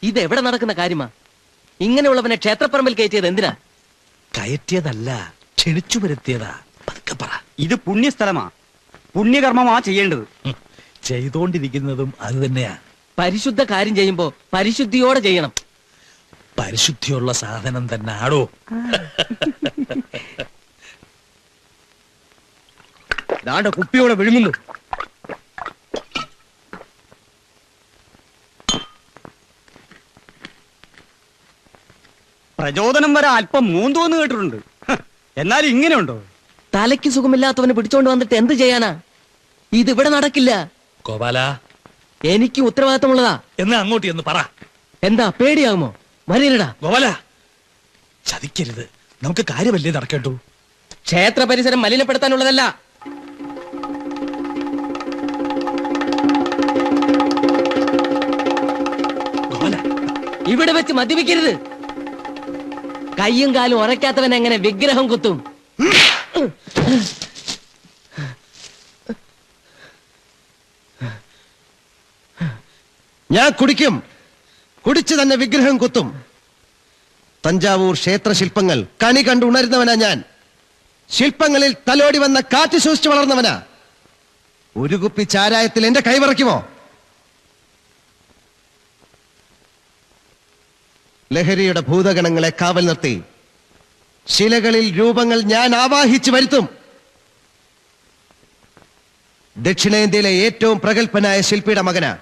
ഇത് എവിടെ നടക്കുന്ന കാര്യമാ? ഇങ്ങനെയുള്ളവനെ ക്ഷേത്രപ്പറമ്പിൽ കയറ്റിയത് എന്തിനാ? കയറ്റിയതല്ല, ക്ഷണിച്ചു വരുത്തിയതാ. പതുക്കെ പറ. ഇത് പുണ്യസ്ഥലമാ, പുണ്യകർമ്മമാ ചെയ്യേണ്ടത്. ചെയ്തോണ്ടിരിക്കുന്നതും അത് തന്നെയാ. പരിശുദ്ധ കാര്യം ചെയ്യുമ്പോ പരിശുദ്ധിയോടെ ചെയ്യണം. പരിശുദ്ധിയുള്ള സാധനം തന്നെ ആടോ. കുപ്പിയോടെ വിഴുങ്ങുന്നു. പ്രചോദനം വരെ അല്പം മൂന്തോന്ന് കേട്ടിട്ടുണ്ട്. എന്നാലും ഇങ്ങനെയുണ്ടോ? തലയ്ക്ക് സുഖമില്ലാത്തവനെ പിടിച്ചോണ്ട് വന്നിട്ട് എന്ത് ചെയ്യാനാ? ഇതിവിടെ നടക്കില്ല. ഗോപാല, എനിക്ക് ഉത്തരവാദിത്തമുള്ളതാ. എന്നാ അങ്ങോട്ട് എന്ന് പറ. എന്താ പേടിയാകുമോ? വരില്ലടാ. ഗോപാല, ചതിക്കരുത്. നമുക്ക് കാര്യമല്ലേ നടക്കേണ്ടു. ക്ഷേത്ര പരിസരം മലിനപ്പെടുത്താനുള്ളതല്ല. ഗോപാല, ഇവിടെ വെച്ച് മദ്യപിക്കരുത്. കയ്യും കാലും ഉറയ്ക്കാത്തവൻ എങ്ങനെ വിഗ്രഹം കുത്തും? ഞാൻ കുടിക്കും. കുടിച്ചു തന്നെ വിഗ്രഹം കുത്തും. തഞ്ചാവൂർ ക്ഷേത്ര ശില്പങ്ങൾ കണി കണ്ട് ഉണരുന്നവനാ ഞാൻ. ശില്പങ്ങളിൽ തലോടി വന്ന കാറ്റ് സൂക്ഷിച്ചു വളർന്നവനാ. ഒരു കുപ്പി ചാരായത്തിൽ എന്റെ കൈവറയ്ക്കുമോ? ലഹരിയുടെ ഭൂതഗണങ്ങളെ കാവൽ നിർത്തി ശിലകളിൽ രൂപങ്ങൾ ഞാൻ ആവാഹിച്ചു വരുത്തും. ദക്ഷിണേന്ത്യയിലെ ഏറ്റവും പ്രഗത്ഭനായ ശില്പിയുടെ മകനാ.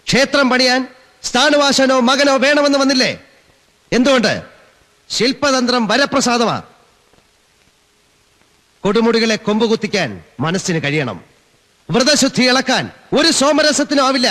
ക്ഷേത്രം പണിയാൻ സ്ഥാനവാസനോ മകനോ വേണമെന്ന് വന്നില്ലേ? എന്തുകൊണ്ട്? ശില്പതന്ത്രം വരപ്രസാദമാ. കൊടുമുടികളെ കൊമ്പുകുത്തിക്കാൻ മനസ്സിന് കഴിയണം. വ്രതശുദ്ധി ഇളക്കാൻ ഒരു സോമരസത്തിനും ആവില്ല.